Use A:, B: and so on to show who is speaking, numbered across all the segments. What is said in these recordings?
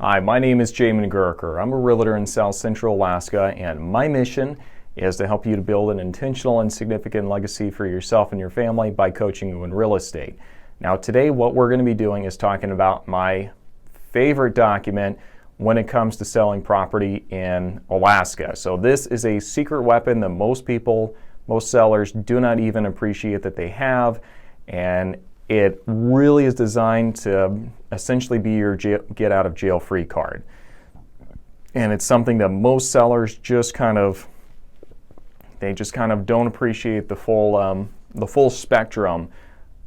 A: Hi, my name is Jamin Goecker. I'm a realtor in South Central Alaska, and my mission is to help you to build an intentional and significant legacy for yourself and your family by coaching you in real estate. Now today what we're going to be doing is talking about my favorite document when it comes to selling property in Alaska. So this is a secret weapon that most sellers do not even appreciate that they have, and it really is designed to essentially be your get out of jail free card. And it's something that most sellers just kind of don't appreciate the full spectrum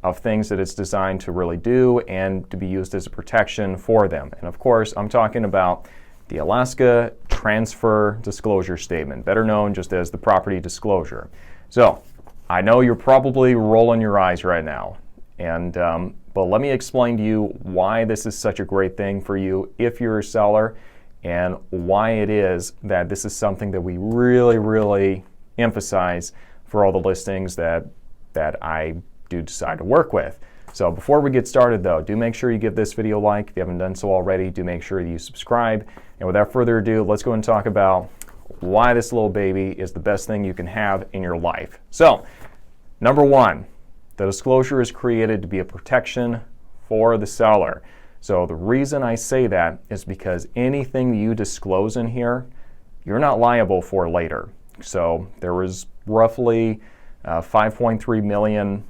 A: of things that it's designed to really do and to be used as a protection for them. And of course, I'm talking about the Alaska Transfer Disclosure Statement, better known just as the property disclosure. So I know you're probably rolling your eyes right now, but let me explain to you why this is such a great thing for you if you're a seller, and why it is that this is something that we really emphasize for all the listings that I do decide to work with. So before we get started though, do make sure you give this video a like. If you haven't done so already, do make sure you subscribe. And without further ado, let's go and talk about why this little baby is the best thing you can have in your life. So, number one, the disclosure is created to be a protection for the seller. So the reason I say that is because anything you disclose in here, you're not liable for later. So there was roughly 5.3 million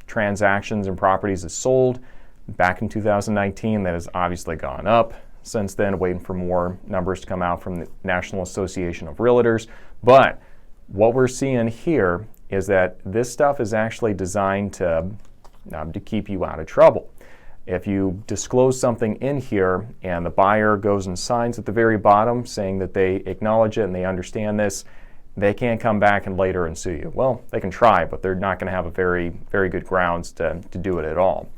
A: transactions and properties that sold back in 2019. That has obviously gone up since then, waiting for more numbers to come out from the National Association of Realtors. But what we're seeing here is that this stuff is actually designed to keep you out of trouble. If you disclose something in here and the buyer goes and signs at the very bottom saying that they acknowledge it and they understand this, they can't come back and later and sue you. Well, they can try, but they're not going to have a very good grounds to do it at all.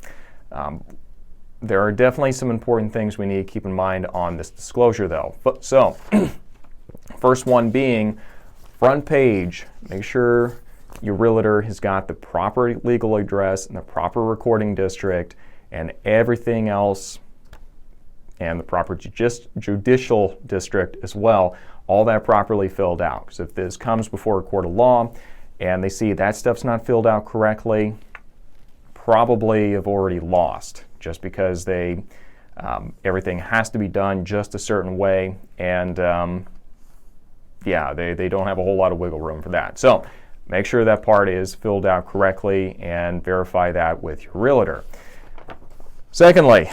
A: There are definitely some important things we need to keep in mind on this disclosure though. So, first one being front page. Make sure your realtor has got the proper legal address and the proper recording district and everything else, and the proper judicial district as well, all that properly filled out. Because if this comes before a court of law and they see that stuff's not filled out correctly, probably have already lost, just because everything has to be done just a certain way, and they don't have a whole lot of wiggle room for that. So make sure that part is filled out correctly and verify that with your realtor. Secondly,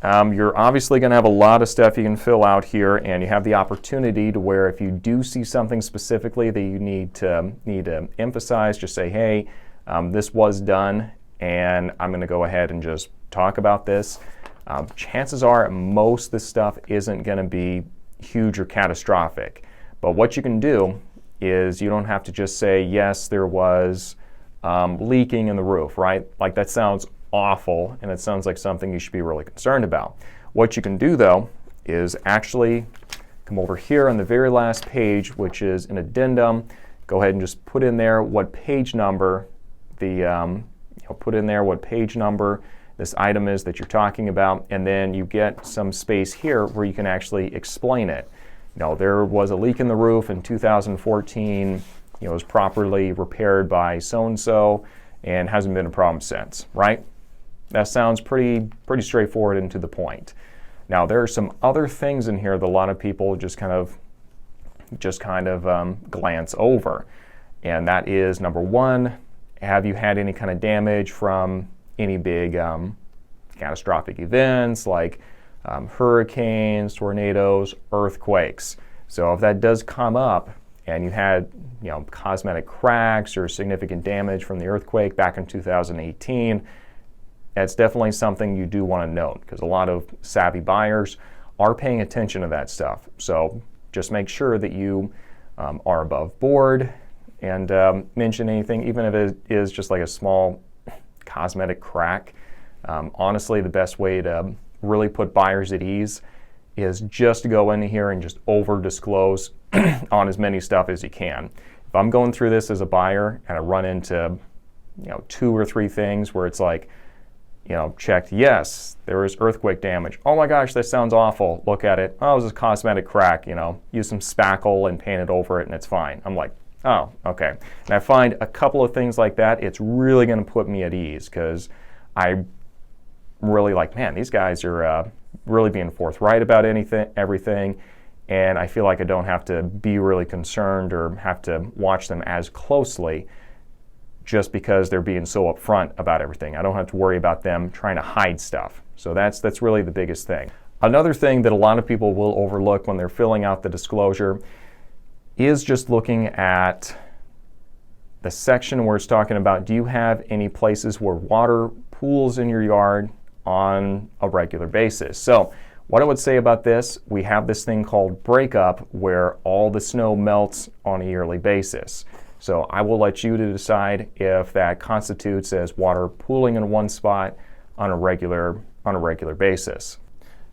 A: you're obviously going to have a lot of stuff you can fill out here, and you have the opportunity to where if you do see something specifically that you need to emphasize, just say, hey, this was done, and I'm going to go ahead and just talk about this. Chances are most of this stuff isn't going to be huge or catastrophic, but what you can do is you don't have to just say, yes, there was leaking in the roof, right? Like that sounds awful, and it sounds like something you should be really concerned about. What you can do though is actually come over here on the very last page, which is an addendum. Go ahead and just put in there what page number this item is that you're talking about, and then you get some space here where you can actually explain it. There was a leak in the roof in 2014. It was properly repaired by so-and-so and hasn't been a problem since, right? That sounds pretty straightforward and to the point. Now there are some other things in here that a lot of people just kind of glance over, and that is number one, have you had any kind of damage from any big catastrophic events like hurricanes, tornadoes, earthquakes? So if that does come up and you had cosmetic cracks or significant damage from the earthquake back in 2018, that's definitely something you do want to note, because a lot of savvy buyers are paying attention to that stuff. So just make sure that you are above board and mention anything, even if it is just like a small cosmetic crack. Honestly, the best way to really put buyers at ease is just to go in here and just over disclose on as many stuff as you can. If I'm going through this as a buyer and I run into 2 or 3 things where it's like, checked, yes, there is earthquake damage. Oh my gosh, that sounds awful. Look at it. Oh, it was a cosmetic crack, use some spackle and paint it over it and it's fine. I'm like, oh, okay. And I find a couple of things like that, it's really going to put me at ease, because I'm really like, man, these guys are really being forthright about everything, and I feel like I don't have to be really concerned or have to watch them as closely just because they're being so upfront about everything. I don't have to worry about them trying to hide stuff. So that's really the biggest thing. Another thing that a lot of people will overlook when they're filling out the disclosure is just looking at the section where it's talking about, do you have any places where water pools in your yard on a regular basis? So what I would say about this, we have this thing called breakup where all the snow melts on a yearly basis. So I will let you to decide if that constitutes as water pooling in one spot on a regular basis.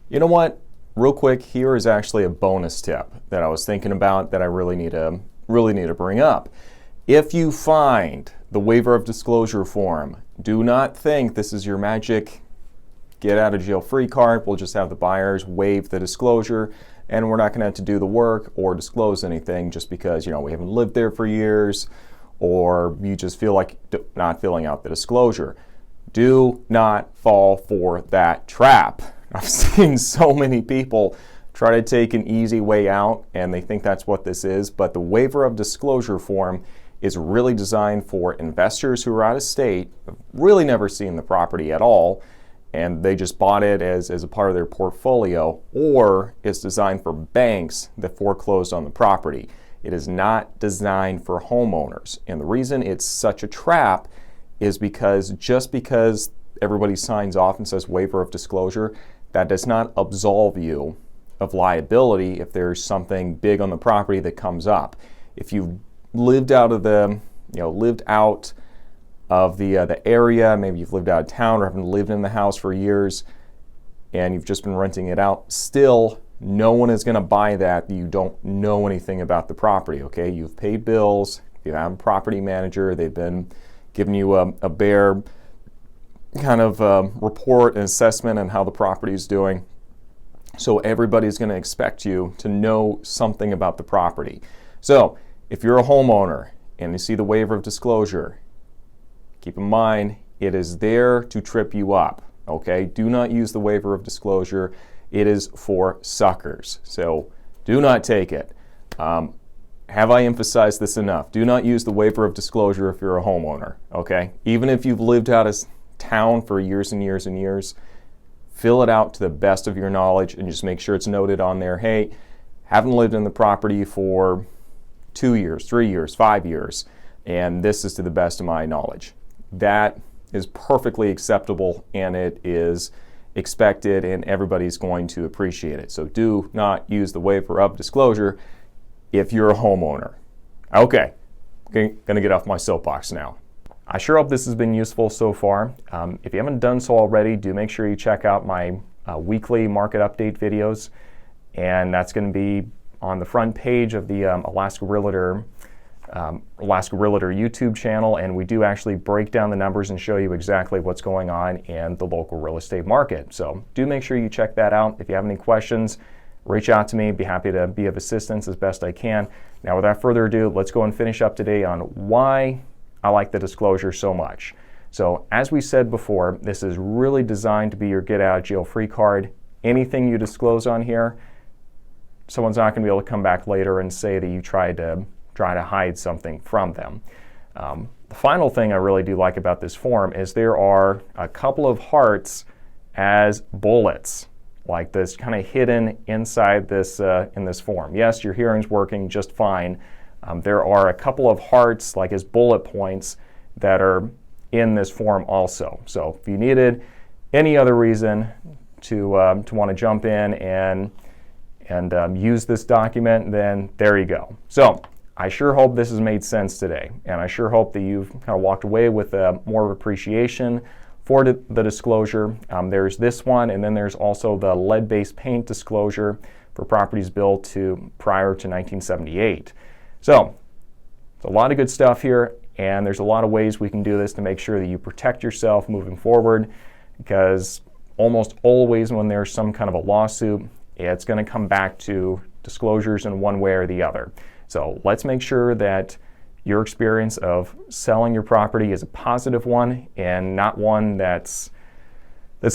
A: You know what? Real quick, here is actually a bonus tip that I was thinking about that I really need to bring up. If you find the waiver of disclosure form, do not think this is your magic get out of jail free card. We'll just have the buyers waive the disclosure and we're not going to have to do the work or disclose anything just because, we haven't lived there for years, or you just feel like not filling out the disclosure. Do not fall for that trap. I've seen so many people try to take an easy way out and they think that's what this is, but the waiver of disclosure form is really designed for investors who are out of state, really never seen the property at all, and they just bought it as a part of their portfolio, or it's designed for banks that foreclosed on the property. It is not designed for homeowners. And the reason it's such a trap is because just because everybody signs off and says waiver of disclosure, that does not absolve you of liability if there's something big on the property that comes up. If you've lived out of the area, maybe you've lived out of town or haven't lived in the house for years and you've just been renting it out, still no one is going to buy that you don't know anything about the property, okay? You've paid bills, you have a property manager, they've been giving you a bare kind of report and assessment on how the property is doing. So everybody's going to expect you to know something about the property. So if you're a homeowner and you see the waiver of disclosure, keep in mind, it is there to trip you up, okay? Do not use the waiver of disclosure. It is for suckers, so do not take it. Have I emphasized this enough? Do not use the waiver of disclosure if you're a homeowner, okay? Even if you've lived out of town for years and years and years, fill it out to the best of your knowledge and just make sure it's noted on there, hey, haven't lived in the property for 2 years, 3 years, 5 years, and this is to the best of my knowledge. That is perfectly acceptable and it is expected and everybody's going to appreciate it. So do not use the waiver of disclosure if you're a homeowner. Okay, gonna get off my soapbox now. I sure hope this has been useful so far. If you haven't done so already, do make sure you check out my weekly market update videos, and that's going to be on the front page of the Alaska Realtor YouTube channel, and we do actually break down the numbers and show you exactly what's going on in the local real estate market. So do make sure you check that out. If you have any questions, reach out to me. Be happy to be of assistance as best I can. Now, without further ado, let's go and finish up today on why I like the disclosure so much. So as we said before, this is really designed to be your get out of jail free card. Anything you disclose on here, someone's not going to be able to come back later and say that you tried to hide something from them. The final thing I really do like about this form is there are a couple of hearts as bullets, like this, kind of hidden inside this in this form. Yes, your hearing's working just fine. There are a couple of hearts, like as bullet points, that are in this form also. So if you needed any other reason to want to jump in and use this document, then there you go. So I sure hope this has made sense today, and I sure hope that you've kind of walked away with more of appreciation for the disclosure. There's this one, and then there's also the lead-based paint disclosure for properties built prior to 1978. So it's a lot of good stuff here, and there's a lot of ways we can do this to make sure that you protect yourself moving forward. because almost always when there's some kind of a lawsuit, it's going to come back to disclosures in one way or the other. So let's make sure that your experience of selling your property is a positive one and not one that's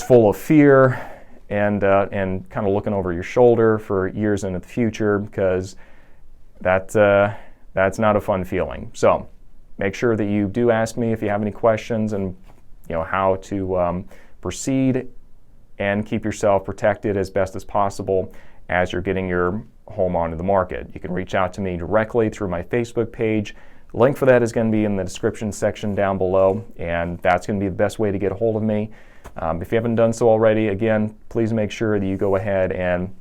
A: full of fear and kind of looking over your shoulder for years into the future, because that's not a fun feeling. So make sure that you do ask me if you have any questions and how to proceed and keep yourself protected as best as possible as you're getting your home onto the market. You can reach out to me directly through my Facebook page. Link for that is going to be in the description section down below, and that's going to be the best way to get a hold of me. If you haven't done so already, again, please make sure that you go ahead and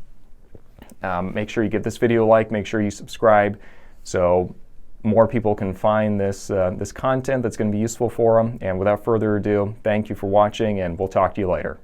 A: make sure you give this video a like, make sure you subscribe so more people can find this content that's going to be useful for them. And without further ado, thank you for watching, and we'll talk to you later.